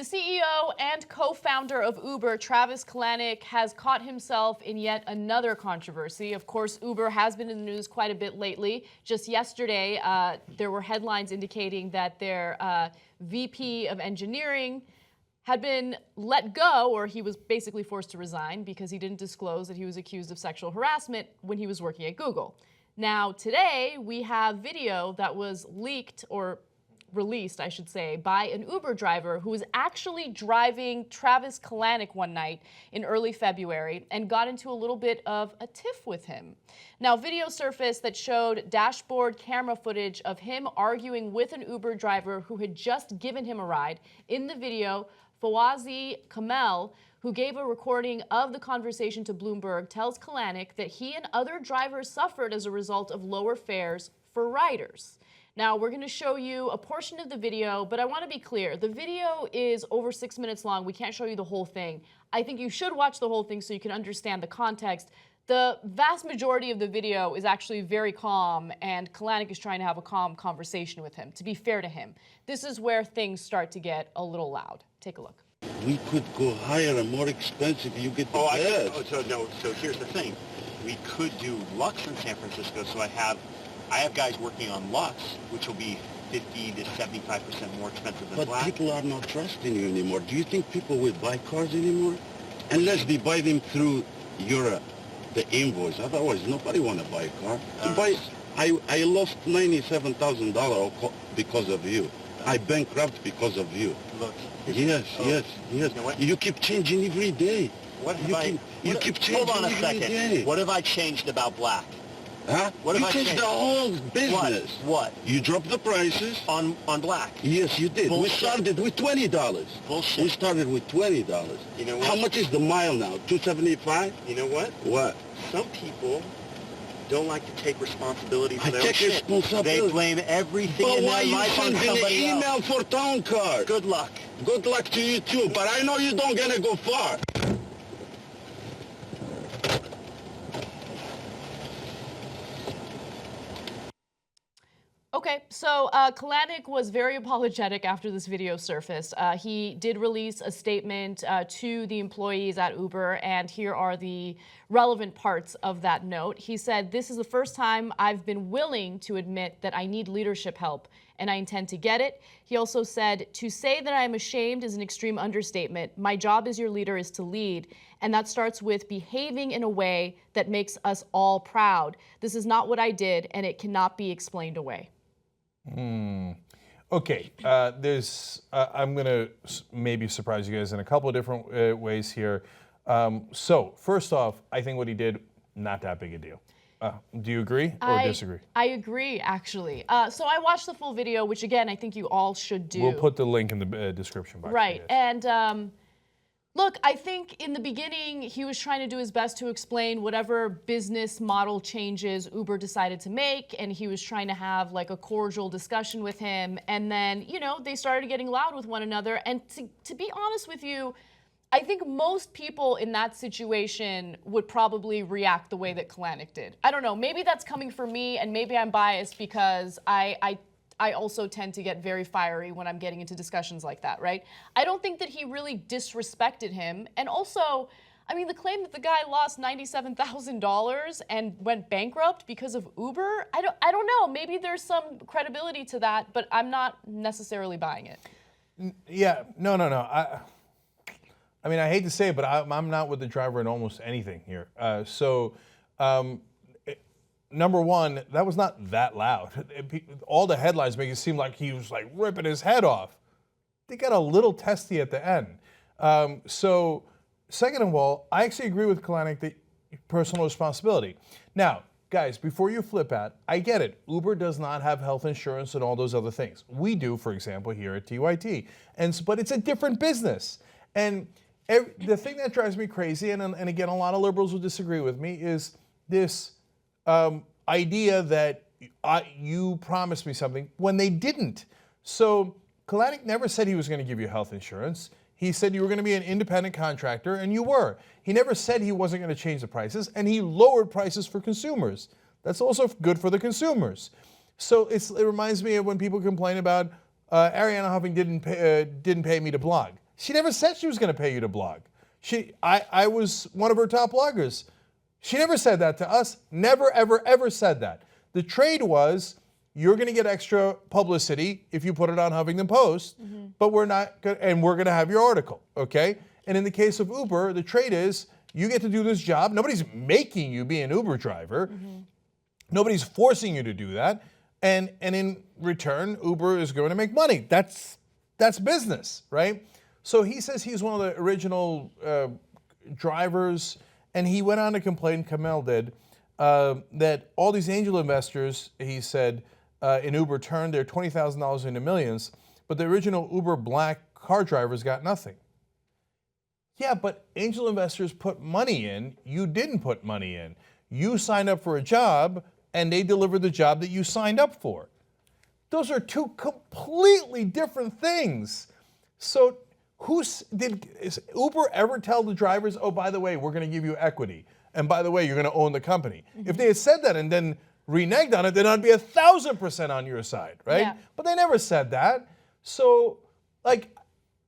The CEO and co-founder of Uber, Travis Kalanick, has caught himself in yet another controversy. Of course, Uber has been in the news quite a bit lately. Just yesterday, there were headlines indicating that their VP of engineering had been let go, or he was basically forced to resign because he didn't disclose that he was accused of sexual harassment when he was working at Google. Now, today, we have video that was leaked, or released, I should say, by an Uber driver who was actually driving Travis Kalanick one night in early February and got into a little bit of a tiff with him. Now, video surfaced that showed dashboard camera footage of him arguing with an Uber driver who had just given him a ride. In the video, Fawzi Kamel, who gave a recording of the conversation to Bloomberg, tells Kalanick that he and other drivers suffered as a result of lower fares for riders. Now, we're going to show you a portion of the video, but I want to be clear. The video is over 6 minutes long. We can't show you the whole thing. I think you should watch the whole thing so you can understand the context. The vast majority of the video is actually very calm, and Kalanick is trying to have a calm conversation with him, to be fair to him. This is where things start to get a little loud. Take a look. We could go higher and more expensive. You get the best. So here's the thing. We could do Lux in San Francisco, so I have guys working on Lux, which will be 50 to 75% more expensive than But Black. people are not trusting you anymore. Do you think people will buy cars anymore? Unless they buy them through the invoice. Otherwise, nobody want to buy a car. I lost $97,000 because of you. I bankrupt because of you. Look. Yes. You know what? You keep changing every day. You keep changing Hold on a every second. day. What have I changed about Black? Huh? What you have I changed changed? the whole business. What? You dropped the prices. On Black? Yes, you did. Bullshit. We started with $20. Bullshit. We started with $20. You know what? How much is the mile now? $2.75? You know what? What? Some people don't like to take responsibility for I their own take shit. responsibility. They blame everything But in why their you life on sending an somebody email else. for town card? Good luck. Good luck to you too, but I know you don't gonna go far. Okay, so Kalanick was very apologetic after this video surfaced. He did release a statement to the employees at Uber, and here are the relevant parts of that note. He said, "This is the first time I've been willing to admit that I need leadership help, and I intend to get it." He also said, "To say that I'm ashamed is an extreme understatement. My job as your leader is to lead, and that starts with behaving in a way that makes us all proud. This is not what I did, and it cannot be explained away." Okay, I'm going to maybe surprise you guys in a couple of different ways here. So, first off, I think what he did, not that big a deal. Do you agree or disagree? I agree, actually. So I watched the full video, which again, I think you all should do. We'll put the link in the description box. Right, and look, I think in the beginning, he was trying to do his best to explain whatever business model changes Uber decided to make, and he was trying to have like a cordial discussion with him, and then, you know, they started getting loud with one another, and to be honest with you, I think most people in that situation would probably react the way that Kalanick did. I don't know, maybe that's coming from me, and maybe I'm biased because I also tend to get very fiery when I'm getting into discussions like that, right? I don't think that he really disrespected him. And also, I mean, the claim that the guy lost $97,000 and went bankrupt because of Uber, I don't know. Maybe there's some credibility to that, but I'm not necessarily buying it. Yeah, no. I mean, I hate to say it, but I'm not with the driver in almost anything here. Number one, that was not that loud. All the headlines make it seem like he was like ripping his head off. They got a little testy at the end. So, second of all, I actually agree with Kalanick that personal responsibility. Now, guys, before you flip out, I get it. Uber does not have health insurance and all those other things. We do, for example, here at TYT. But it's a different business. And the thing that drives me crazy, and again, a lot of liberals will disagree with me, is this idea that you promised me something when they didn't. So Kalanick never said he was going to give you health insurance. He said you were going to be an independent contractor, and you were. He never said he wasn't going to change the prices, and he lowered prices for consumers. That's also good for the consumers. So it reminds me of when people complain about Ariana Huffington didn't pay me to blog. She never said she was going to pay you to blog. I was one of her top bloggers. She never said that to us. Never, ever, ever said that. The trade was, you're going to get extra publicity if you put it on Huffington Post, but we're not going and we're going to have your article, okay? And in the case of Uber, the trade is, you get to do this job. Nobody's making you be an Uber driver. Nobody's forcing you to do that. And in return, Uber is going to make money. That's business, right? So he says he's one of the original drivers, and he went on to complain, Kamel did, that all these angel investors, he said, in Uber turned their $20,000 into millions, but the original Uber black car drivers got nothing. Yeah, but angel investors put money in. You didn't put money in. You signed up for a job, and they delivered the job that you signed up for. Those are two completely different things. So is Uber ever tell the drivers, oh, by the way, we're going to give you equity, and by the way, you're going to own the company? If they had said that and then reneged on it, then I'd be 1,000% on your side, right? Yeah. But they never said that. So, like,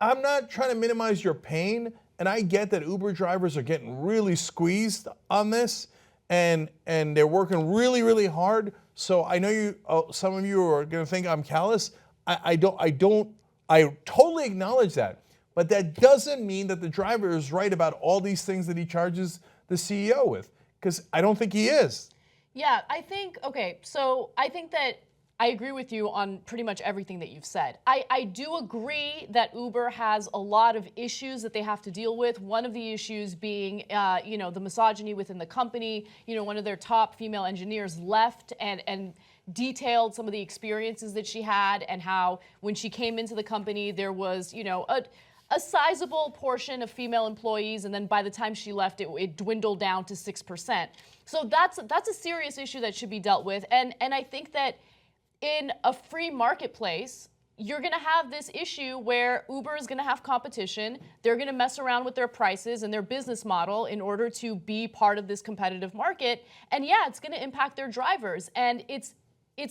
I'm not trying to minimize your pain, and I get that Uber drivers are getting really squeezed on this, and they're working really, really hard. So I know some of you are going to think I'm callous. I totally acknowledge that. But that doesn't mean that the driver is right about all these things that he charges the CEO with, because I don't think he is. Yeah, I think that I agree with you on pretty much everything that you've said. I do agree that Uber has a lot of issues that they have to deal with. One of the issues being, the misogyny within the company. One of their top female engineers left and detailed some of the experiences that she had, and how when she came into the company, there was, a sizable portion of female employees, and then by the time she left, it dwindled down to 6%. So that's a serious issue that should be dealt with. And I think that in a free marketplace, you're going to have this issue where Uber is going to have competition. They're going to mess around with their prices and their business model in order to be part of this competitive market. And yeah, it's going to impact their drivers. And it's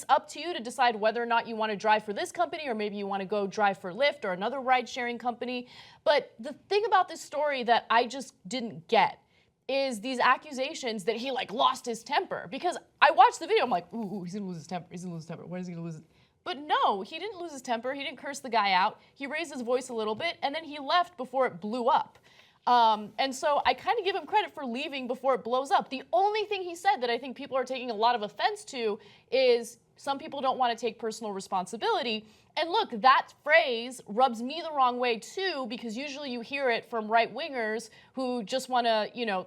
up to you to decide whether or not you want to drive for this company, or maybe you want to go drive for Lyft or another ride-sharing company. But the thing about this story that I just didn't get is these accusations that he lost his temper. Because I watched the video, I'm like, ooh, he's gonna lose his temper. He's gonna lose his temper. When is he gonna lose it? But no, he didn't lose his temper. He didn't curse the guy out. He raised his voice a little bit, and then he left before it blew up. And so I kind of give him credit for leaving before it blows up. The only thing he said that I think people are taking a lot of offense to is some people don't want to take personal responsibility. And look, that phrase rubs me the wrong way too, because usually you hear it from right-wingers who just want to,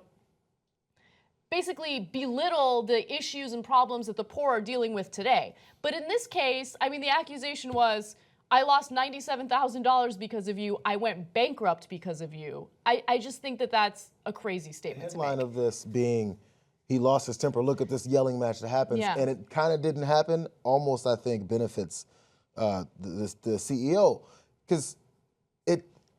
basically belittle the issues and problems that the poor are dealing with today. But in this case, the accusation was, I lost $97,000 because of you. I went bankrupt because of you. I just think that that's a crazy statement to make. The headline of this being, he lost his temper. Look at this yelling match that happens. Yeah. And it kind of didn't happen. Almost, I think, benefits the CEO. Because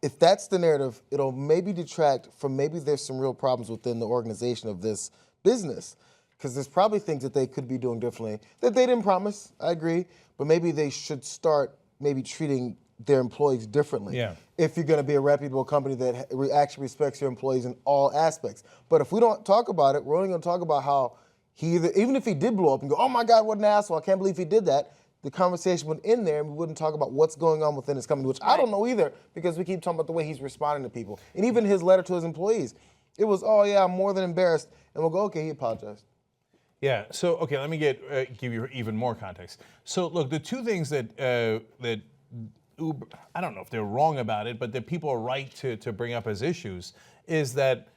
if that's the narrative, it'll maybe detract from maybe there's some real problems within the organization of this business. Because there's probably things that they could be doing differently that they didn't promise. I agree. But maybe they should start maybe treating their employees differently. Yeah. If you're going to be a reputable company that actually respects your employees in all aspects. But if we don't talk about it, we're only going to talk about how even if he did blow up and go, oh my God, what an asshole, I can't believe he did that, the conversation would end there and we wouldn't talk about what's going on within his company, which I don't know either, because we keep talking about the way he's responding to people. And even his letter to his employees, it was, oh yeah, I'm more than embarrassed. And we'll go, okay, he apologized. Yeah. So okay, let me give you even more context. So look, the two things that Uber, I don't know if they're wrong about it, but that people are right to bring up as issues is that,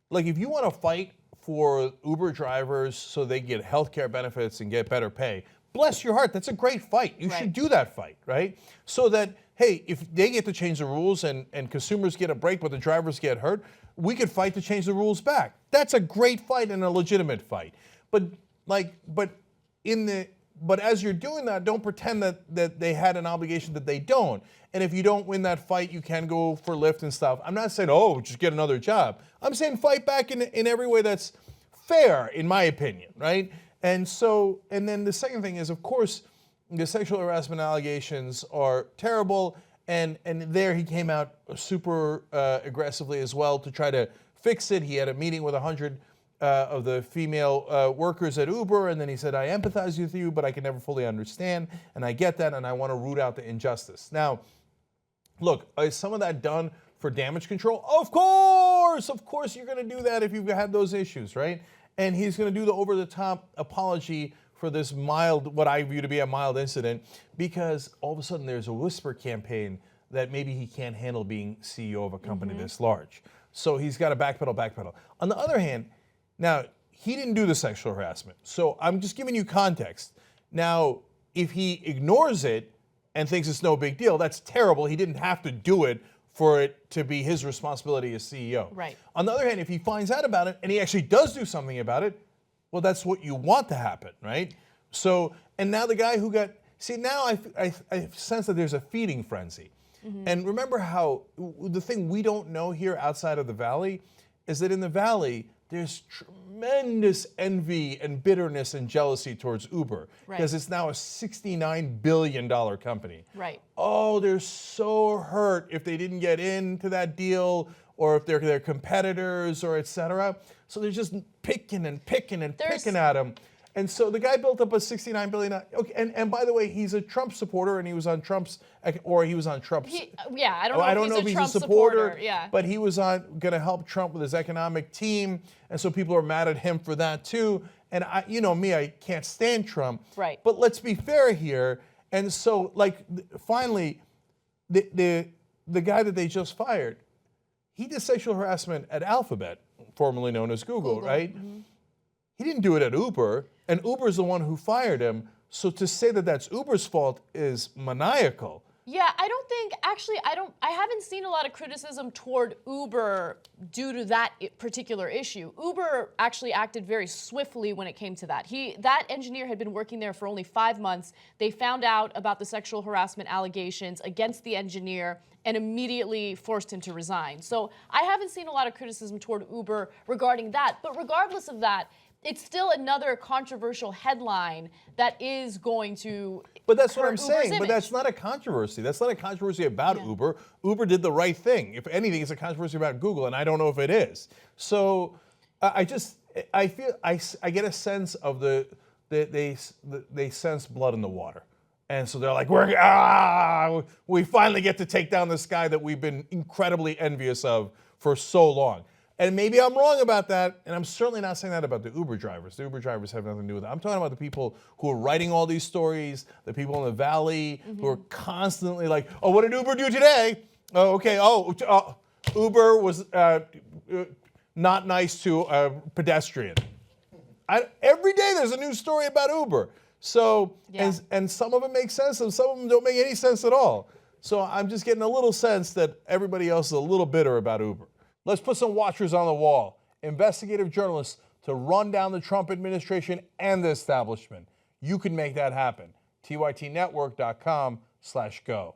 like, if you want to fight for Uber drivers so they get healthcare benefits and get better pay, bless your heart, that's a great fight. You should do that fight, right? So that, hey, if they get to change the rules and consumers get a break but the drivers get hurt, we could fight to change the rules back. That's a great fight and a legitimate fight. But as you're doing that, don't pretend that they had an obligation that they don't. And if you don't win that fight, you can go for Lyft and stuff. I'm not saying, oh, just get another job. I'm saying fight back in every way that's fair, in my opinion, right? And then the second thing is, of course, the sexual harassment allegations are terrible, And there he came out super aggressively as well to try to fix it. He had a meeting with 100 of the female workers at Uber, and then he said, I empathize with you, but I can never fully understand, and I get that, and I want to root out the injustice. Now, look, is some of that done for damage control? Of course you're going to do that if you've had those issues, right? And he's going to do the over-the-top apology for this mild, what I view to be a mild incident, because all of a sudden there's a whisper campaign that maybe he can't handle being CEO of a company this large. So he's got to backpedal. On the other hand, now, he didn't do the sexual harassment, so I'm just giving you context. Now, if he ignores it and thinks it's no big deal, that's terrible. He didn't have to do it for it to be his responsibility as CEO. Right. On the other hand, if he finds out about it and he actually does do something about it, well, that's what you want to happen, right? So, and now the guy who got, see, now I sense that there's a feeding frenzy. And remember how the thing we don't know here outside of the Valley is that in the Valley, there's tremendous envy and bitterness and jealousy towards Uber because it's now a $69 billion company. Right. Oh, they're so hurt if they didn't get into that deal or if they're their competitors or et cetera. So they're just picking at him. And so the guy built up a $69 billion. Okay, and by the way, he's a Trump supporter, and he was on Trump's, or he was on Trump's. I don't know if he's a Trump supporter. Yeah. But he was going to help Trump with his economic team, and so people are mad at him for that too. And you know me, I can't stand Trump. Right. But let's be fair here. And so, finally, the guy that they just fired, he did sexual harassment at Alphabet, formerly known as Google. Right? He didn't do it at Uber, and Uber's the one who fired him. So to say that that's Uber's fault is maniacal. Yeah, I haven't seen a lot of criticism toward Uber due to that particular issue. Uber actually acted very swiftly when it came to that. That engineer had been working there for only 5 months. They found out about the sexual harassment allegations against the engineer and immediately forced him to resign. So I haven't seen a lot of criticism toward Uber regarding that. But regardless of that, it's still another controversial headline that is going to. But that's what I'm Uber's saying. image. But that's not a controversy. That's not a controversy about Uber. Uber did the right thing. If anything, it's a controversy about Google, and I don't know if it is. So I get a sense of they sense blood in the water, and so they're like, we finally get to take down this guy that we've been incredibly envious of for so long. And maybe I'm wrong about that, and I'm certainly not saying that about the Uber drivers. The Uber drivers have nothing to do with it. I'm talking about the people who are writing all these stories, the people in the Valley who are constantly like, oh, what did Uber do today? Oh, okay, Uber was not nice to a pedestrian. Every day there's a new story about Uber. So, and some of it makes sense, and some of them don't make any sense at all. So I'm just getting a little sense that everybody else is a little bitter about Uber. Let's put some watchers on the wall, investigative journalists to run down the Trump administration and the establishment. You can make that happen. TYTnetwork.com/go.